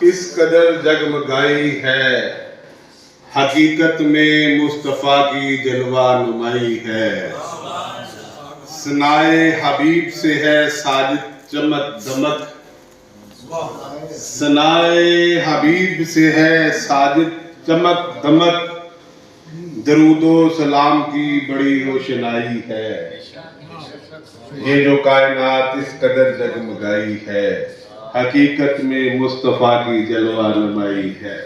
इस कदर जगमगाई है, हकीकत में मुस्तफ़ा की जलवा नुमाई है। सनाए हबीब से है साजिद चमक दमक, सनाए हबीब से है साजिद चमक दमक, दरूदो सलाम की बड़ी रोशनाई है। ये जो कायनात इस कदर जगमगाई है, हकीकत में मुस्तफ़ा की जलवा नुमाई है।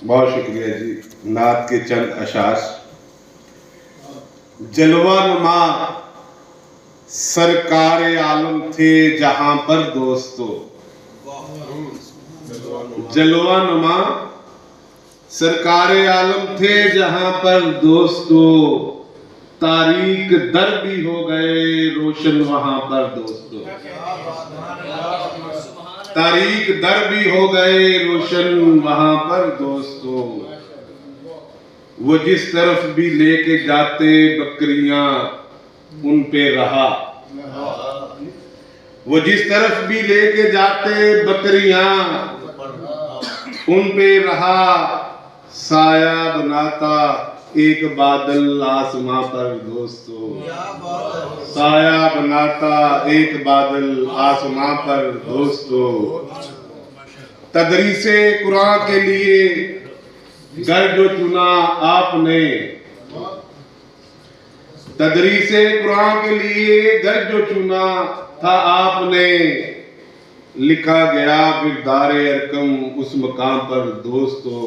बहुत शुक्रिया जी। नात के चंद अशार। जलवा नुमा सरकार आलम थे जहां पर दोस्तों, जलवा नुमा सरकार आलम थे जहां पर दोस्तों, तारीक दर भी हो गए रोशन वहां पर दोस्तों, तारीक दर भी हो गए रोशन वहां पर दोस्तों। वो जिस तरफ भी लेके जाते बकरियां उन पे रहा, वो जिस तरफ भी लेके जाते बकरियां उन पे रहा, साया बनाता एक बादल आसमां पर दोस्तों, साया बनाता एक बादल आसमां पर दोस्तों। तदरीसे कुरान के लिए घर जो चुना आपने, तदरीसे कुरान के लिए घर जो चुना था आपने, लिखा गया बिरदारे अरकम उस मकाम पर दोस्तों,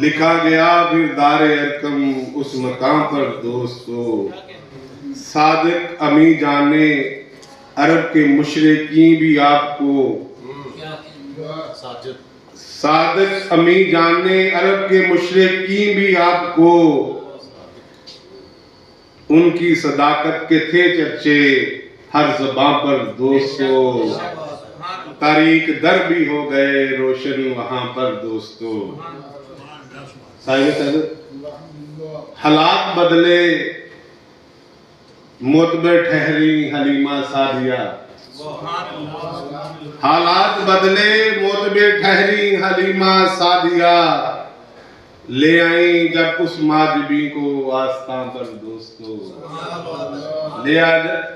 लिखा गया बिरदारे अरकम उस मकाम पर दोस्तों। सादिक अमी जाने अरब के मुशरिकीन भी आपको, सादिक अमी जाने अरब के मुशरिकीन भी आपको, उनकी सदाकत के थे चर्चे हर ज़बां पर दोस्तों। तारीक दर भी हो गए रोशन वहां पर दोस्तों। हालात बदले मोतबर ठहरी हलीमा सादिया, हालात बदले मोतबर ठहरी हलीमा सादिया, ले आई जब उस माजबी को आस्तां पर दोस्तों,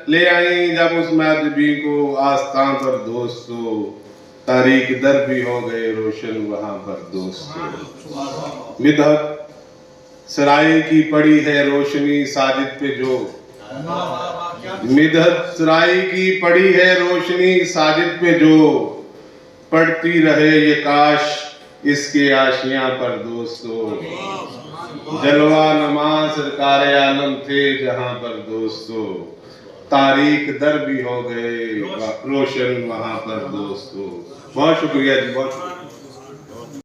ले आई जब उस माजबी को आस्तां पर दोस्तों। तारीक दर भी हो गए रोशन वहां पर दोस्तों। मिदहत सराय की पड़ी है रोशनी साजिद पे जो, मिदहत सराय की पड़ी है रोशनी साजिद पे जो, पढ़ती रहे ये काश इसके आशियां पर दोस्तों। जलवा नमा सरकार आलम थे जहां पर दोस्तों, तारीख दर भी हो गए रोशन वहां पर दोस्तों। बहुत शुक्रिया जी, बहुत शुक्रिया।